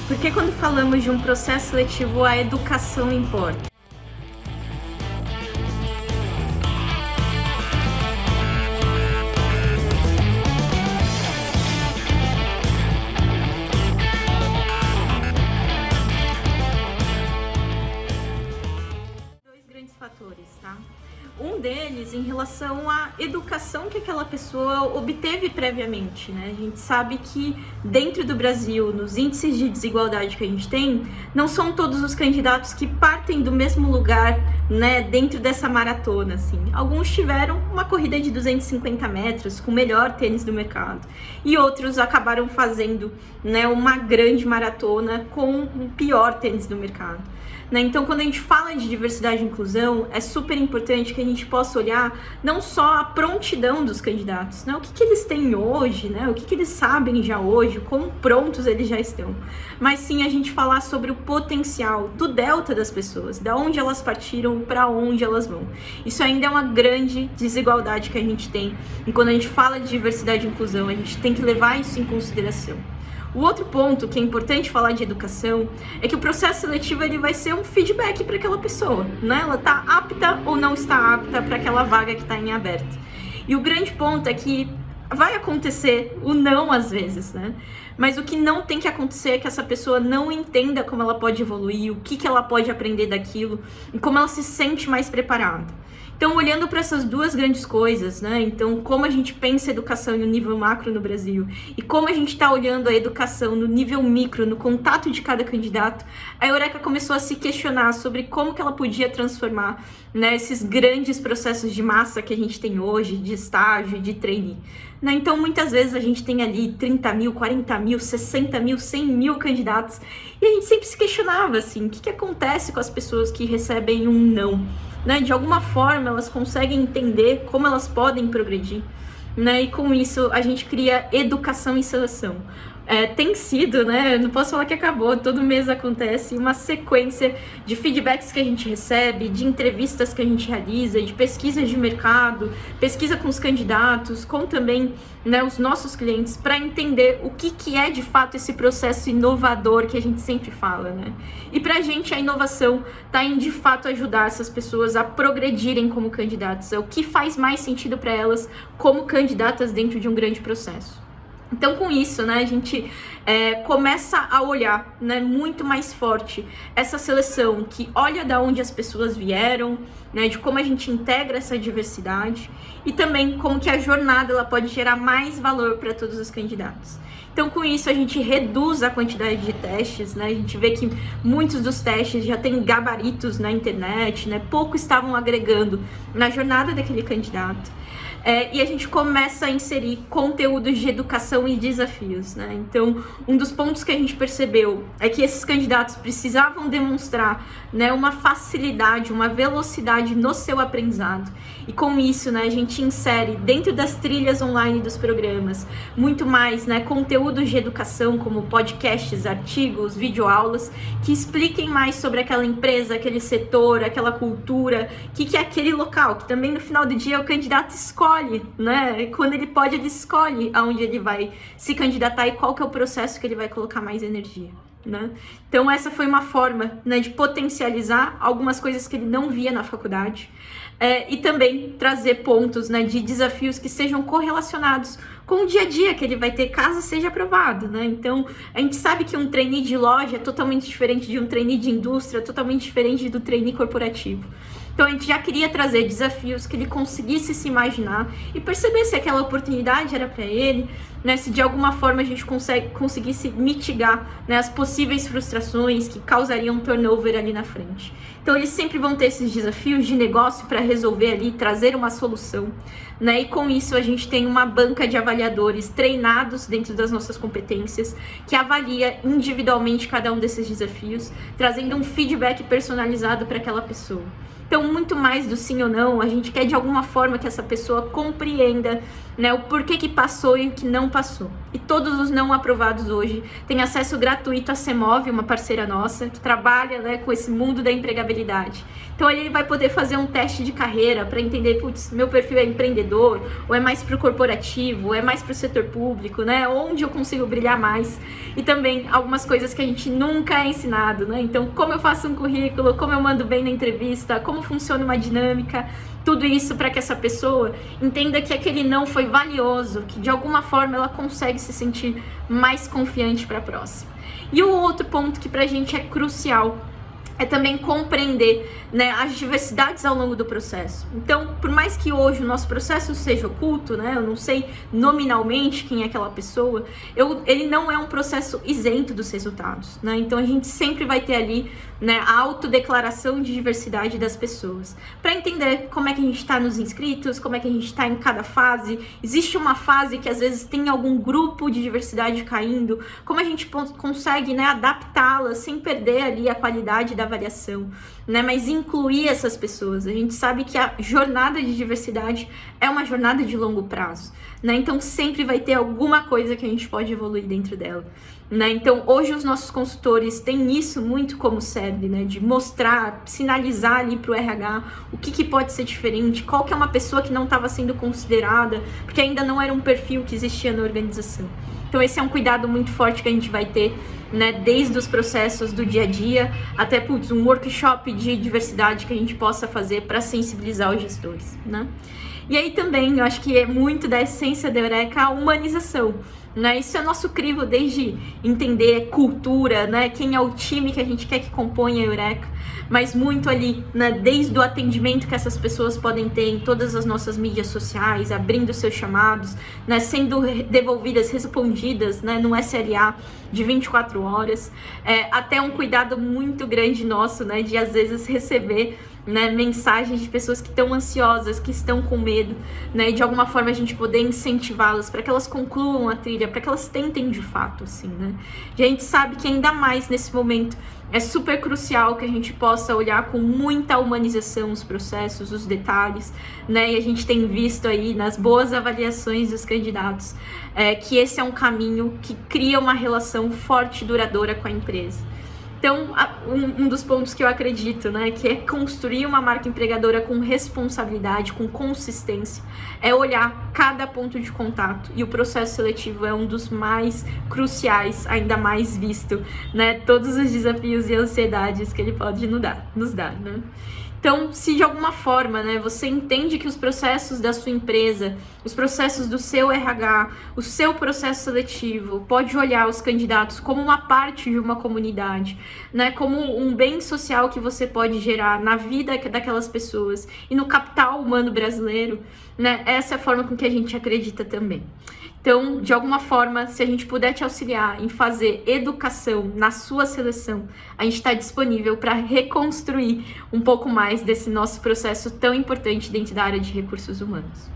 Porque quando falamos de um processo seletivo, a educação importa. Dois grandes fatores, tá? Um deles em relação à educação que aquela pessoa obteve previamente, né? A gente sabe que dentro do Brasil, nos índices de desigualdade que a gente tem, não são todos os candidatos que partem do mesmo lugar, né, dentro dessa maratona, assim. Alguns tiveram uma corrida de 250 metros com o melhor tênis do mercado e outros acabaram fazendo, né, uma grande maratona com o pior tênis do mercado. Então, quando a gente fala de diversidade e inclusão, é super importante que a gente possa olhar não só a prontidão dos candidatos, né? O que eles têm hoje, né? O que eles sabem já hoje, quão prontos eles já estão, mas sim a gente falar sobre o potencial do delta das pessoas, da onde elas partiram, para onde elas vão. Isso ainda é uma grande desigualdade que a gente tem, e quando a gente fala de diversidade e inclusão, a gente tem que levar isso em consideração. O outro ponto que é importante falar de educação é que o processo seletivo ele vai ser um feedback para aquela pessoa, né? Ela está apta ou não está apta para aquela vaga que está em aberto. E o grande ponto é que vai acontecer o não às vezes, né? Mas o que não tem que acontecer é que essa pessoa não entenda como ela pode evoluir, o que ela pode aprender daquilo e como ela se sente mais preparada. Então, olhando para essas duas grandes coisas, né? Então, como a gente pensa a educação no nível macro no Brasil e como a gente está olhando a educação no nível micro, no contato de cada candidato, a Eureka começou a se questionar sobre como que ela podia transformar, né, esses grandes processos de massa que a gente tem hoje, de estágio, de trainee. Então, muitas vezes a gente tem ali 30 mil, 40 mil, 60 mil, 100 mil candidatos e a gente sempre se questionava, assim, o que acontece com as pessoas que recebem um não? De alguma forma elas conseguem entender como elas podem progredir, né? E com isso a gente cria educação em seleção. Tem sido, né? Não posso falar que acabou, todo mês acontece uma sequência de feedbacks que a gente recebe, de entrevistas que a gente realiza, de pesquisas de mercado, pesquisa com os candidatos, com também, né, os nossos clientes, para entender o que é de fato esse processo inovador que a gente sempre fala, né? E para a gente a inovação está em de fato ajudar essas pessoas a progredirem como candidatos, é o que faz mais sentido para elas como candidatas dentro de um grande processo. Então, com isso, né, a gente começa a olhar, né, muito mais forte essa seleção que olha da onde as pessoas vieram, né, de como a gente integra essa diversidade e também como que a jornada ela pode gerar mais valor para todos os candidatos. Então, com isso, a gente reduz a quantidade de testes, né? A gente vê que muitos dos testes já têm gabaritos na internet, né? Pouco estavam agregando na jornada daquele candidato. E a gente começa a inserir conteúdos de educação e desafios, né? Então, um dos pontos que a gente percebeu é que esses candidatos precisavam demonstrar, né, uma facilidade, uma velocidade no seu aprendizado. E com isso, né, a gente insere dentro das trilhas online dos programas muito mais, né, conteúdos de educação, como podcasts, artigos, videoaulas, que expliquem mais sobre aquela empresa, aquele setor, aquela cultura, o que é aquele local, que também no final do dia o candidato escolhe, né? Quando ele pode, ele escolhe aonde ele vai se candidatar e qual que é o processo que ele vai colocar mais energia, né? Então essa foi uma forma, né, de potencializar algumas coisas que ele não via na faculdade e também trazer pontos, né, de desafios que sejam correlacionados com o dia a dia que ele vai ter caso seja aprovado, né? Então a gente sabe que um trainee de loja é totalmente diferente de um trainee de indústria, totalmente diferente do trainee corporativo. Então a gente já queria trazer desafios que ele conseguisse se imaginar e perceber se aquela oportunidade era para ele, né, se de alguma forma a gente conseguisse mitigar, né, as possíveis frustrações que causariam um turnover ali na frente. Então eles sempre vão ter esses desafios de negócio para resolver ali, trazer uma solução, né? E com isso a gente tem uma banca de avaliadores treinados dentro das nossas competências que avalia individualmente cada um desses desafios, trazendo um feedback personalizado para aquela pessoa. Então, muito mais do sim ou não, a gente quer de alguma forma que essa pessoa compreenda, né, o porquê que passou e o que não passou. e todos os não aprovados hoje têm acesso gratuito à Semove, uma parceira nossa, que trabalha, né, com esse mundo da empregabilidade. Então ele vai poder fazer um teste de carreira para entender, putz, meu perfil é empreendedor, ou é mais para o corporativo, ou é mais para o setor público, né? Onde eu consigo brilhar mais. E também algumas coisas que a gente nunca é ensinado, né? Então, como eu faço um currículo, como eu mando bem na entrevista, como funciona uma dinâmica, tudo isso para que essa pessoa entenda que aquele não foi valioso, que de alguma forma ela consegue se sentir mais confiante para a próxima. E o outro ponto que para a gente é crucial é também compreender, né, as diversidades ao longo do processo. Então, por mais que hoje o nosso processo seja oculto, né, eu não sei nominalmente quem é aquela pessoa, ele não é um processo isento dos resultados, né? Então a gente sempre vai ter ali, né, a autodeclaração de diversidade das pessoas, para entender como é que a gente está nos inscritos, como é que a gente está em cada fase. Existe uma fase que às vezes tem algum grupo de diversidade caindo, como a gente consegue, né, adaptá-la sem perder ali a qualidade da avaliação, né, mas incluir essas pessoas. A gente sabe que a jornada de diversidade é uma jornada de longo prazo, né? Então sempre vai ter alguma coisa que a gente pode evoluir dentro dela, né? Então hoje os nossos consultores têm isso muito como cerne, né, de mostrar, sinalizar ali para o RH o que pode ser diferente, qual que é uma pessoa que não estava sendo considerada, porque ainda não era um perfil que existia na organização. Então esse é um cuidado muito forte que a gente vai ter, né, desde os processos do dia a dia até, putz, um workshop de diversidade que a gente possa fazer para sensibilizar os gestores, né? E aí também, eu acho que é muito da essência da Eureka a humanização, né? Isso é nosso crivo desde entender cultura, né? Quem é o time que a gente quer que componha a Eureka, mas muito ali, né, desde o atendimento que essas pessoas podem ter em todas as nossas mídias sociais, abrindo seus chamados, né, sendo devolvidas, respondidas, né, no SLA de 24 horas, até um cuidado muito grande nosso, né, de às vezes receber, né, mensagens de pessoas que estão ansiosas, que estão com medo, né, e de alguma forma a gente poder incentivá-las para que elas concluam a trilha, para que elas tentem de fato, assim, né. E a gente sabe que ainda mais nesse momento é super crucial que a gente possa olhar com muita humanização os processos, os detalhes, né, e a gente tem visto aí nas boas avaliações dos candidatos que esse é um caminho que cria uma relação forte e duradoura com a empresa. Então, um dos pontos que eu acredito, né, que é construir uma marca empregadora com responsabilidade, com consistência, é olhar cada ponto de contato. E o processo seletivo é um dos mais cruciais, ainda mais visto, né, todos os desafios e ansiedades que ele pode nos dar, né? Então, se de alguma forma, né, você entende que os processos da sua empresa, os processos do seu RH, o seu processo seletivo, pode olhar os candidatos como uma parte de uma comunidade, né, como um bem social que você pode gerar na vida daquelas pessoas e no capital humano brasileiro, né, essa é a forma com que a gente acredita também. Então, de alguma forma, se a gente puder te auxiliar em fazer educação na sua seleção, a gente está disponível para reconstruir um pouco mais desse nosso processo tão importante dentro da área de recursos humanos.